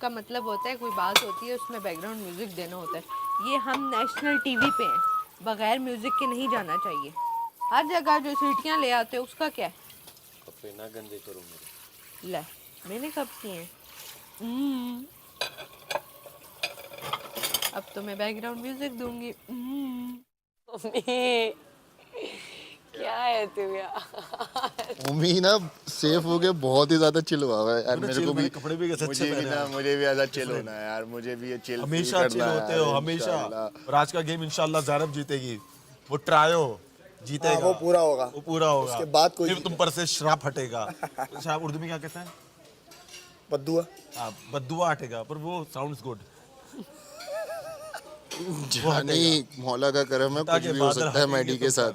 का मतलब होता है कोई बात होती है उसमें बैकग्राउंड म्यूजिक देना होता है। ये हम नेशनल टीवी पे हैं, बगैर म्यूजिक के नहीं जाना चाहिए। हर जगह जो सीटियाँ ले आते हो उसका क्या है? कपड़े ना गंदे करो मेरे। ले, मैंने कब किए हैं? अब तो मैं बैकग्राउंड म्यूजिक दूंगी। क्या है तू यार? उम्मी ना सेफ हो गया, बहुत ही ज्यादा चिल हुआ है यार। मेरे को भी कपड़े भी कैसे अच्छे मुझे भी पहने ना हैं। मुझे भी ऐसा चिल होना है यार। मुझे भी ये चिल हमेशा चिल होते हो हमेशा। और आज का गेम इंशाल्लाह ज़ैनब जीतेगी। वो ट्रायो जीतेगा। वो पूरा होगा। वो पूरा होगा। उसके बाद कोई फिर तुम पर से श्राप हटेगा। श्राप उर्दू में क्या कहते हैं? बद्दुआ। हाँ, बद्दुआ हटेगा, पर वो साउंड्स गुड। जानी मौला का करम है, कुछ भी हो सकता है मैडी के साथ।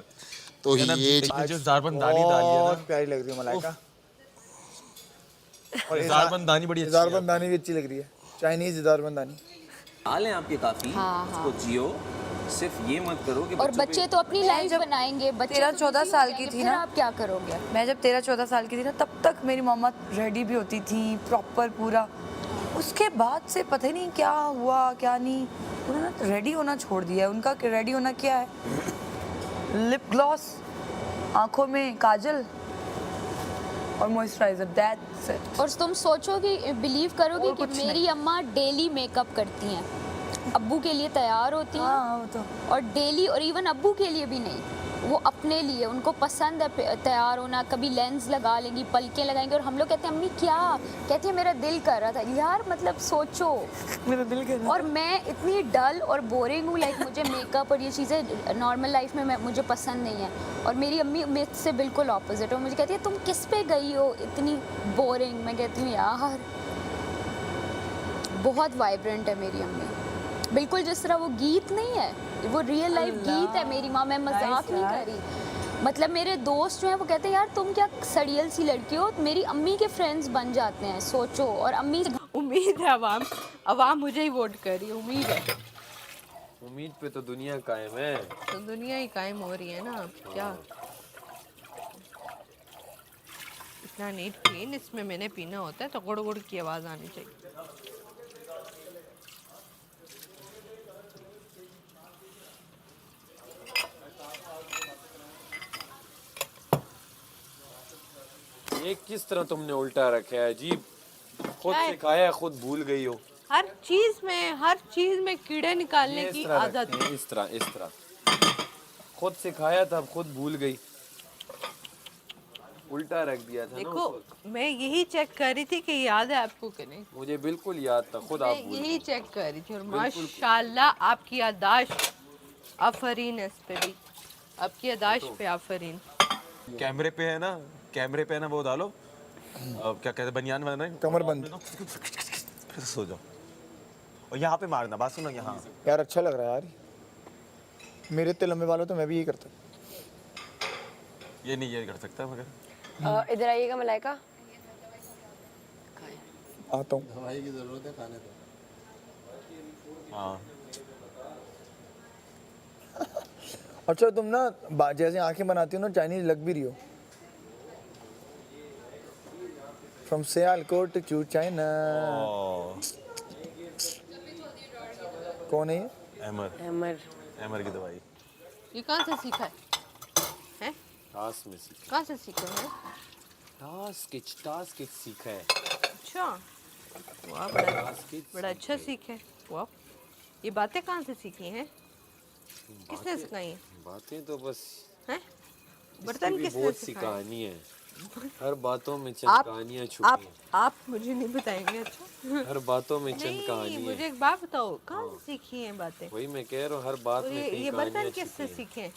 तो ये जो ज़ारबंदानी डाली है ना, बहुत प्यारी लग रही है मलाइका। और ज़ारबंदानी बड़ी अच्छी है। ज़ारबंदानी भी अच्छी लग रही है, चाइनीज ज़ारबंदानी। हाल है आपके काफी, उसको जियो, सिर्फ ये मत करो कि और बच्चे तो अपनी लाइफ बनाएंगे। बच्चे 13-14 साल की थी ना, आप क्या करोगे? मैं जब 13-14 साल की थी ना, तब तक मेरी मम्मा रेडी भी होती थी प्रॉपर पूरा। उसके बाद से पता ही नहीं क्या हुआ क्या नहीं, उन्होंने रेडी होना छोड़ दिया है। उनका रेडी होना क्या है? लिप ग्लॉस, आंखों में काजल और मॉइस्चराइजर, दैट्स इट। और तुम सोचोगे, बिलीव करोगे और कि कुछ मेरी अम्मा डेली मेकअप करती हैं, अब्बू के लिए तैयार होती हैं। हाँ वो तो। और डेली, और इवन अब्बू के लिए भी नहीं, वो अपने लिए, उनको पसंद है तैयार होना। कभी लेंस लगा लेंगी, पलकें लगाएंगी, और हम लोग कहते हैं अम्मी क्या? कहती है मेरा दिल कर रहा था। यार मतलब सोचो, मेरा दिल कर रहा। और मैं इतनी डल और बोरिंग हूँ, लाइक मुझे मेकअप और ये चीज़ें नॉर्मल लाइफ में मुझे पसंद नहीं है। और मेरी अम्मी मुझसे बिल्कुल ऑपोजिट है। मुझे कहती है तुम किस पे गई हो इतनी बोरिंग? मैं कहती हूँ यार बहुत वाइब्रेंट है मेरी अम्मी, बिल्कुल जिस तरह वो गीत नहीं है, वो रियल लाइफ गीत है मेरी माँ। मैं मजाक नहीं कर रही। मतलब मेरे दोस्त जो हैं वो कहते हैं यार तुम क्या सड़ियल सी लड़की हो, मेरी अम्मी के फ्रेंड्स बन जाते हैं, सोचो। और अम्मी उम्मीद है अवाम मुझे ही वोट कर रही है, उम्मीद है। उम्मीद पे तो दुनिया कायम है। तो दुनिया ही कायम हो रही है ना, अब क्या। इतना नीट क्लीन इसमें मैंने पीना होता है तो गुड़ गुड़ की आवाज़ आनी चाहिए। ये किस तरह तुमने उल्टा रखा है अजीब। खुद से खाया खुद भूल गई हो। हर चीज में कीड़े निकालने की आदत है। इस तरह खुद से खाया था, खुद भूल गई, उल्टा रख दिया था। देखो मैं यही चेक कर रही थी कि याद है आपको कि नहीं। मुझे बिल्कुल याद था, खुद आप भूल यही गई। चेक कर रही थी। और माशाल्लाह आपकी याददाश्त, आफरीन है इस पे भी, आपकी याददाश्त पे आफरीन। कैमरे पे है ना, कैमरे पे है ना, वो डालो क्या कहते हैं, बनियान वाला नहीं, कमर बंद। फिर सो जाओ और यहाँ पे मारना। बात सुनो, यहाँ यार अच्छा लग रहा है यार, मेरे इतने लंबे बाल हो तो मैं भी यही करता। ये नहीं, ये कर सकता मगर। इधर आइएगा मलाइका। आता हूँ। दवाई की जरूरत है, खाने को। हाँ अच्छा तुम ना जैसे आंखें बनाती हो ना, चाइनीज लग भी रही हो। From Sialkot to China. कौन है ये? एमर की दवाई। ये कहाँ से सीखा है? हैं? टास्क में सीखा। कहाँ से सीखा है? टास्क सीखा है। अच्छा, वाह बड़ा अच्छा सीखा है। वाह, ये बातें कहाँ से सीखी हैं? किसने सिखाई हैं? बातें तो बस हैं? बर्तन किसने बहुत सी सिखाए? कहानी है, हर बातों में चंद कहानियां छुपी हैं। आप मुझे नहीं बताएंगे? अच्छा हर बातों में चंद नहीं, कहानी है। मुझे एक बात बताओ, कहाँ से सीखी हैं बातें? वही मैं कह रहा हूँ, हर बात और में कई ये बर्तन कहानियां किससे छुपी हैं। सीखे हैं?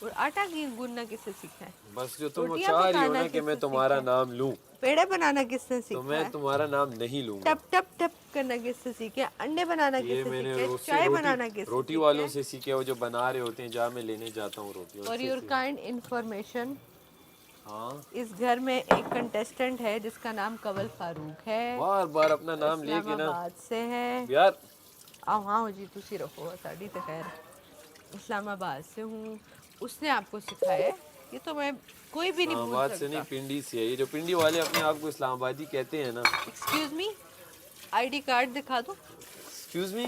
और आटा गूंदना किससे सीखा है? बस जो तुम रोटियां चाह रही हो पकाना ना कि मैं किससे तुम्हारा सीखा नाम लूं, पेड़े बनाना किसने तो सीखा मैं है? तुम्हारा नाम नहीं लूंगा। टप टप टप करना किससे सीखे? अंडे बनाना ये किससे मैंने सीखे? उससे चाय बनाना किससे रोटी सीखे? वालों से सीखे, वो जो बना रहे होते हैं, जहाँ मैं लेने जाता हूँ रोटी। फॉर योर काइंड इंफॉर्मेशन, हाँ, इस घर में एक कंटेस्टेंट है जिसका नाम कवल फारूक है। बार बार अपना नाम लेके ना इस्लामाबाद से है। यार। आओ हाँ जी, तुसी रखो साड़ी तो खैर। इस्लामाबाद से हूँ, उसने आपको सिखाया है। ये तो मैं कोई भी नहीं भूल इस्लामाबाद से सकता। नहीं, पिंडी से है। ये जो पिंडी वाले अपने आप को इस्लामाबादी कहते हैं ना, एक्सक्यूज मी, आईडी कार्ड दिखा दो। एक्सक्यूज मी,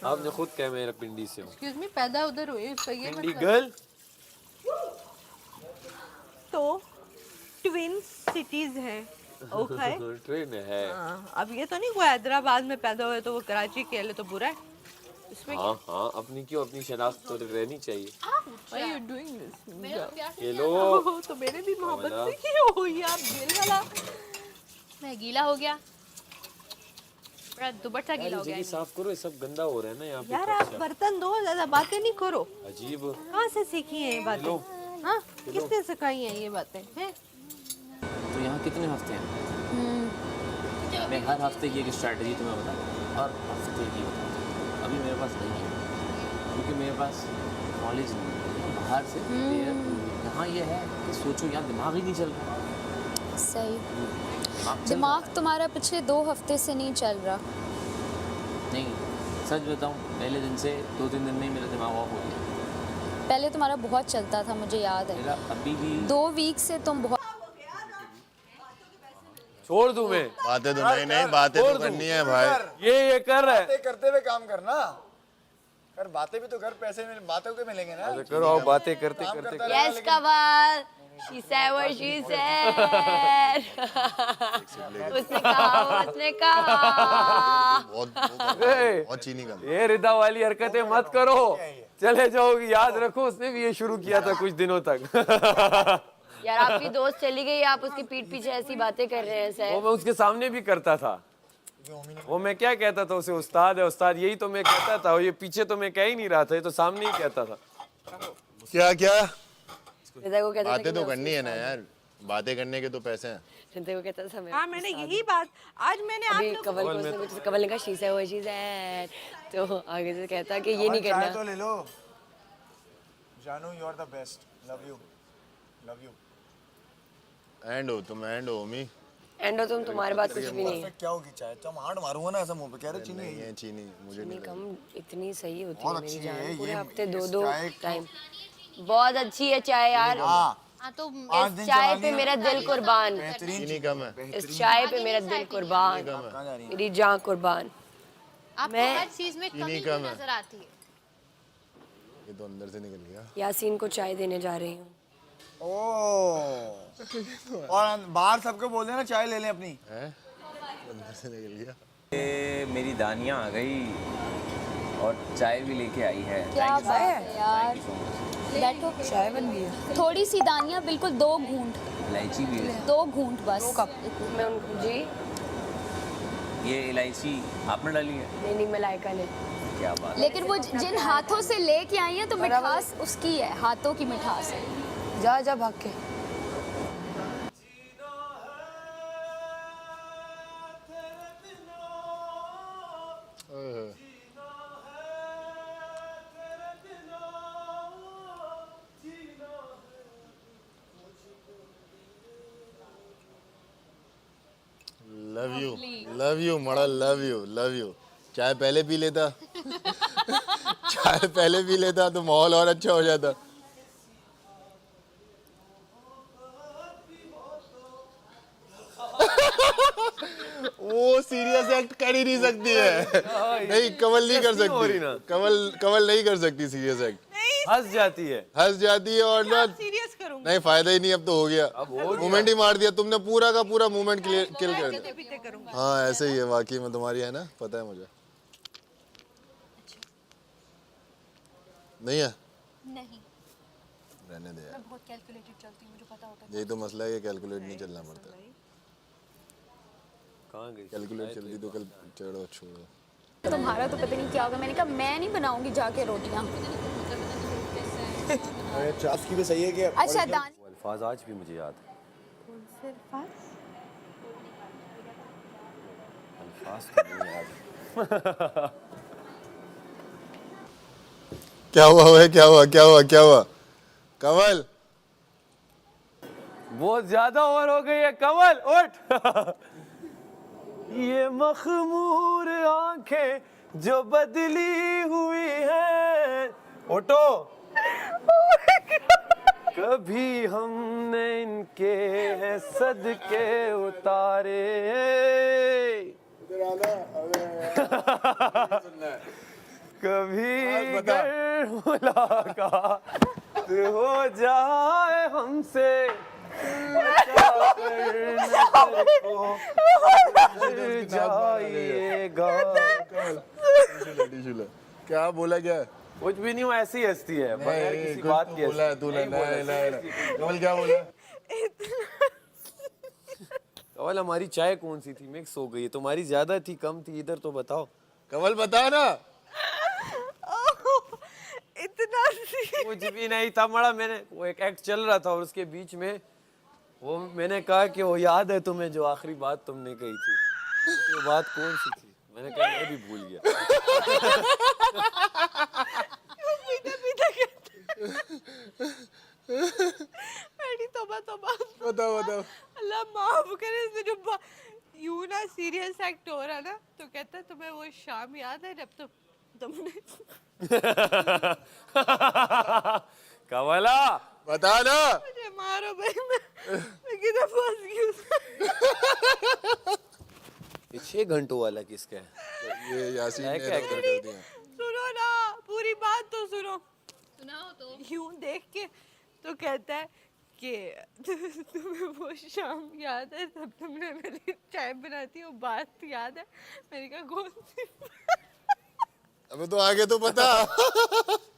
आपने खुद कहा मेरा पिंडी से हूँ। एक्सक्यूज मी, पैदा उधर हुई है, उसका ये पिंडी मतलब। गर्ल। तो ट्विन सिटीज हैं, ओके। ट्रेन है। हाँ, अब ये तो नहीं कोई हैदराबाद में पैदा हुए तो वो कराची के लिए तो बुरा है इसमें। हाँ हाँ, अपनी क्यों, अपनी शनाख्त तो रहनी चाहिए। Why you doing this? ये लो। तो मैंने भी मोहब्बत से की हो यार, दिल वाला। मैं गीला हो गया, मेरा दुपट्टा गीला हो गया जगह साफ करो, ये सब गंदा हो रहा है ना यहाँ पे। यार आप बर्तन धो, ज्यादा बातें नहीं करो। अजीब। कहाँ से सीखी हैं ये बातें? हाँ, किसने सिखाई हैं ये बातें हैं? तो यहाँ कितने हफ्ते हैं? मैं हर हफ्ते की एक स्ट्रैटेजी तुम्हें बताऊँ, हर हफ्ते की बताऊँ। अभी मेरे पास नहीं है क्योंकि मेरे पास नॉलेज नहीं है बाहर से। यहाँ ये है कि सोचो, यहाँ दिमाग ही नहीं चल रहा। सही। दिमाग तुम्हारा पिछले 2 हफ्ते से नहीं चल रहा। नहीं, सच बताऊँ, पहले दिन से 2-3 दिन में ही मेरा दिमाग ऑफ हो गया। पहले तुम्हारा बहुत चलता था, मुझे याद है। मेरा अभी भी 2 वीक से तुम बहुत। छोड़ दूं मैं? बातें तो नहीं, बातें तो करनी है भाई। ये कर रहा है। बातें करते हुए काम करना कर, बातें भी तो कर, पैसे बातों के मिलेंगे ना। ऐसे करो, आप बातें करते करते yes Kamal, she said what she said। उसने कहा बहुत चीनी का। ये रिदा वाली हरकतें मत करो, चले जाओगी। याद रखो, उसने भी ये शुरू किया था कुछ दिनों तक। यार आपकी दोस्त चली गई, आप उसके पीठ पीछे ऐसी बातें कर रहे हैं सर। वो मैं उसके सामने भी करता था। वो मैं क्या कहता था उसे, उस्ताद है उस्ताद, यही तो मैं कहता था। और ये पीछे तो मैं कह ही नहीं रहा था, ये तो सामने ही कहता था। क्या क्या रिदा को कहता था बातें तो करनी है ना यार, बातें करने के तो पैसे हैं। रिदा को कहता था मैं। हाँ, मैंने यही बात आज मैंने आप लोग कमल को कुछ, कमल ने कहा she said what she said, तो आगे से कहता कि ये नहीं करना। तो ले लो जानू, you are the best, love you love you. And हो तुम, एंड हो मी। एंड हो तुम, तुम्हारे बात कुछ भी नहीं है। क्या होगी चाय, तुम हार्ड मारूंगा ना ऐसा मुंह पे। कह रहे चीनी नहीं है चीनी, मुझे नहीं कम इतनी सही होती है बहुत मेरी अच्छी है जान, पूरे ये। हफ्ते इस 2 चाय को- टाइम। बहुत अच्छी है चाय यार। हाँ तो इस चाय पे मेरा दिल कुर्बान, चीनी कम है। इस चाय पे मेरा दिल कुर्बान, मेरी जान कुर्बान। आपको मैं- हर चीज में कमी कम है। नजर आती है। ये तो अंदर से निकल गया। यासीन को चाय देने जा रही हूँ। और बाहर सबको बोल देना चाय ले लें अपनी। हैं? अंदर से निकल गया। मेरी दानियाँ आ गई और चाय भी लेके आई है। क्या बात है यार, बैठो। चाय बन गई है। थोड़ी सी दानियाँ, बिल्कुल 2 घूंट, इलायची भी है। 2 घूंट बस। मैं उनको जी ये इलायची आपने डाली है? नहीं मलाइका ने। क्या बात। लेकिन वो जिन हाथों से लेके आई है तो मिठास उसकी है, हाथों की मिठास है। जा जा भाग के। लव यू मड़ा, लव यू। चाय पहले पी लेता चाय पहले पी लेता तो माहौल और अच्छा हो जाता। वो सीरियस एक्ट कर ही नहीं सकती है। नहीं, कमल नहीं कर सकती। कमल नहीं कर सकती सीरियस एक्ट। हंस जाती है और ना सीरियस करूंगी। नहीं, फायदा ही नहीं, अब तो हो गया। मूवमेंट ही मार दिया तुमने, पूरा का पूरा मूवमेंट किल कर दिया। पीते करूंगी। हाँ ऐसे ही है वाकई में, तुम्हारी है ना, पता है मुझे। नहीं है? नहीं, रहने दे यार, मैं बहुत कैलकुलेटेड चलती हूँ, मुझे पता होता है। यही तो मसला है कि कैलकुलेट नहीं चलना पड़ता। कहाँ गई? कैलकुलेट चलती तो कल चढ़ो छोड़ो। तुम्हारा तो पता नहीं क्या होगा। मैंने कहा मैं नहीं बनाऊंगी जाके रोटियां। अरे चास की भी सही है कि अच्छा दान वो अल्फाज आज भी मुझे याद है। अल्फाज तो नहीं याद। क्या हुआ कमल? बहुत ज्यादा ओवर हो गई है कमल, उठ। ये मखमूर आंखें जो बदली हुई हैं, उठो। कभी हमने इनके हैं सदके उतारे। बता। अगर मुलाकात हो जाए हमसे जाइएगा। क्या बोला क्या? कुछ भी नहीं, वो ऐसी ही हंसती है बगैर नहीं, किसी कुछ बात तो के। बोला है तूने। नहीं नहीं कमल क्या बोला? कमल हमारी चाय कौन सी थी? मिक्स हो गई है। तुम्हारी ज्यादा थी कम थी? इधर तो बताओ। कमल बता ना। इतना कुछ भी नहीं था मड़ा। मैंने वो एक एक्ट चल रहा था और उसके बीच में वो मैंने कहा कि वो याद है तुम्हें जो आखिरी बात तुमने कही थी? वो बात कौन सी थी? मैंने कहा मैं भी भूल गया। तौबा तौबा। बताओ बताओ। अल्लाह माफ करे, इसने जो यूं ना सीरियस एक्ट हो रहा ना, तो कहता है तुम्हें वो शाम याद है जब तुमने कमला बता ना। मुझे मारो भाई, मैं किधर फंस गई ये 6 घंटों वाला किसका है? ये यासीन ने क्या इधर कर दिया। सुनो ना, पूरी बात तो सुनो। सुनाओ तो। यूं देख के तो कहता है कि तुम्हें वो शाम याद है तब तुमने मेरे लिए चाय बनाई थी, वो बात याद है? मैंने कहा कौन सी? अबे तो आगे तो बता।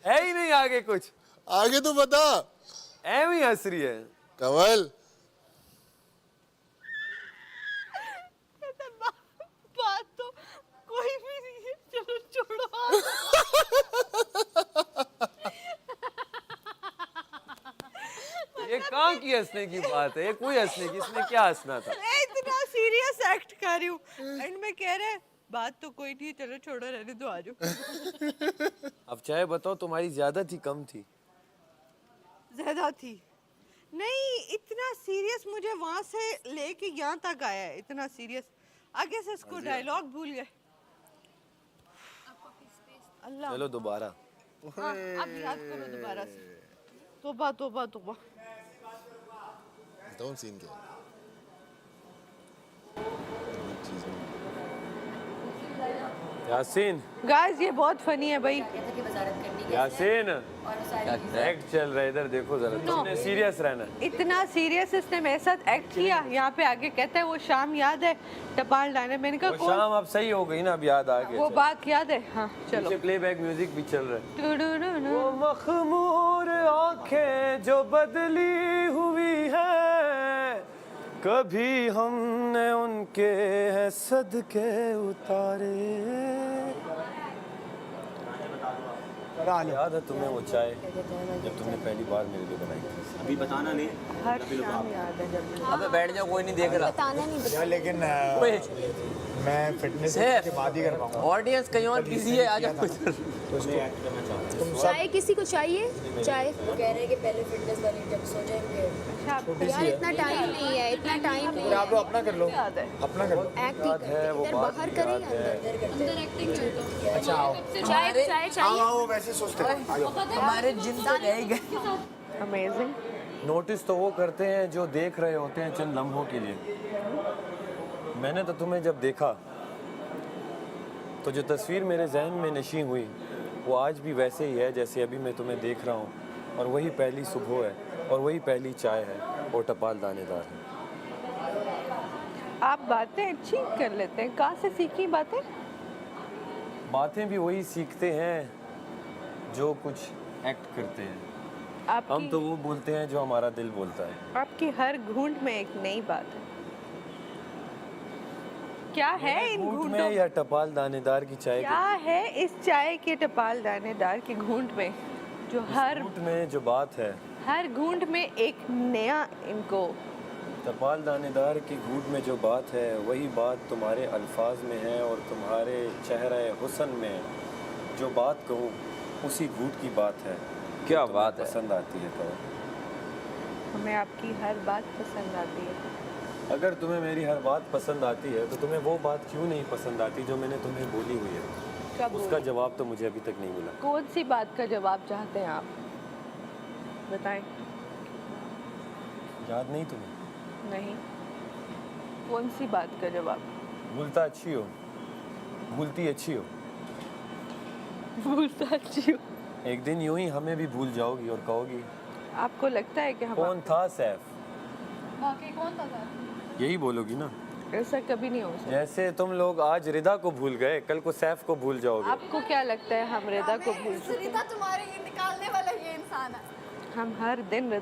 है ही नहीं आगे कुछ। आगे तो बता। ऐਵੇਂ ही हंस रही है। कमल बात तो कोई भी नहीं है, चलो छोड़ो। ये कहाँ की हंसने की बात है? ये कोई हंसने की, इसमें क्या हंसना था? मैं इतना सीरियस एक्ट कर रही हूँ एंड में कह रहे बात तो कोई नहीं, चलो छोड़ो रहने दो, आ जाओ। अब चाहे बताओ तुम्हारी ज्यादा थी कम थी? ज्यादा थी। नहीं, इतना सीरियस मुझे वहां से लेके यहाँ तक आया है, इतना सीरियस। आगे से इसको डायलॉग भूल गए। अल्लाह। चलो दोबारा। हाँ, अब याद करो दोबारा से। तौबा तौबा तौबा। बताओ सीन क्या है? यासीन, गाइस ये बहुत फनी है भाई। यासीन एक्ट चल रहा है, इधर देखो जरा। तुमने सीरियस रहना। इतना सीरियस इसने मेरे साथ एक्ट किया। यहाँ पे आगे कहता है वो शाम याद है टपाल डालने। मैंने कहा वो शाम अब सही हो गई ना, अब याद आ गया। वो बात याद है? हाँ चलो। पीछे प्लेबैक म्यूजिक भी चल रहा है। टुडुडुडु। वो मखमूर आंखें जो बदली हुई है, कभी हमने उनके है सदके उतारे। याद है तुम्हें वो चाय जब तुमने पहली बार मेरे लिए बनाई थी? अभी बताना नहीं। हर शाम याद है जब। अबे बैठ जाओ, कोई नहीं देख रहा। बताना नहीं। यार लेकिन मैं फिटनेस के बाद ही कर पाऊंगा। ऑडियंस कहीं और बिजी है, आ जाओ। चाय किसी को चाहिए? चाय वो कह रहे हैं कि पहले फिटनेस वाली जब सो जाएंगे। यार इतना टाइम नहीं है, इतना टाइम नहीं आप लोग अपना कर लो, याद है। अपना कर लो। एक्ट ही करते हैं। इधर बाहर करें या अंदर एक्टिंग कर लो। अच्छा आओ। चाय चाय चाहिए? आओ वैसे सोचते हैं। आ जाओ। हमारे जिम से रह ही गए। अमेजिंग। नोटिस तो वो करते हैं जो देख रहे होते हैं चंद लम्हों के लिए। मैंने तो तुम्हें जब देखा तो जो तस्वीर मेरे जहन में नशी हुई वो आज भी वैसे ही है जैसे अभी मैं तुम्हें देख रहा हूँ। और वही पहली सुबह है और वही पहली चाय है और टपाल दानेदार है। आप बातें अच्छी कर लेते हैं, कहाँ से सीखी बातें? बातें भी वही सीखते हैं जो कुछ एक्ट करते हैं। हम तो वो बोलते हैं जो हमारा दिल बोलता है। आपकी हर घूंट में एक नई बात है। क्या है इन घूंट घूंटों में या टपाल दानेदार की चाय क्या है इस चाय के टपाल दानेदार की घूंट में जो हर घूंट में जो बात है? हर घूंट में एक नया इनको। टपाल दानेदार की घूंट में जो बात है वही बात तुम्हारे अल्फाज में है और तुम्हारे चेहरे हुस्न में जो बात कहूँ उसी घूंट की बात है। क्या बात है? पसंद आती है तो हमें आपकी हर बात पसंद आती है। अगर तुम्हें मेरी हर बात पसंद आती है तो तुम्हें वो बात क्यों नहीं पसंद आती जो मैंने तुम्हें बोली हुई है? कब उसका जवाब तो मुझे अभी तक नहीं मिला। कौन सी बात का जवाब चाहते हैं आप? बताएं। याद नहीं तुम्हें? नहीं। कौन सी बात का जवाब? भूलता अच्छी हो, भूलती अच्छी हो। भूल सकती हूँ। एक दिन यूं ही हमें भी भूल जाओगी और कहोगी आपको लगता है कि हम कौन था सैफ? वाकई कौन था सर? यही बोलोगी ना। ऐसा कभी नहीं हो सकता। जैसे तुम लोग आज रिदा को भूल गए, कल को सैफ को भूल जाओगे। आपको क्या लगता है हम रिदा को भूल सकते हैं? तुम्हारे ये निकालने वाला ये इंसान है। हम हर दिन रिदा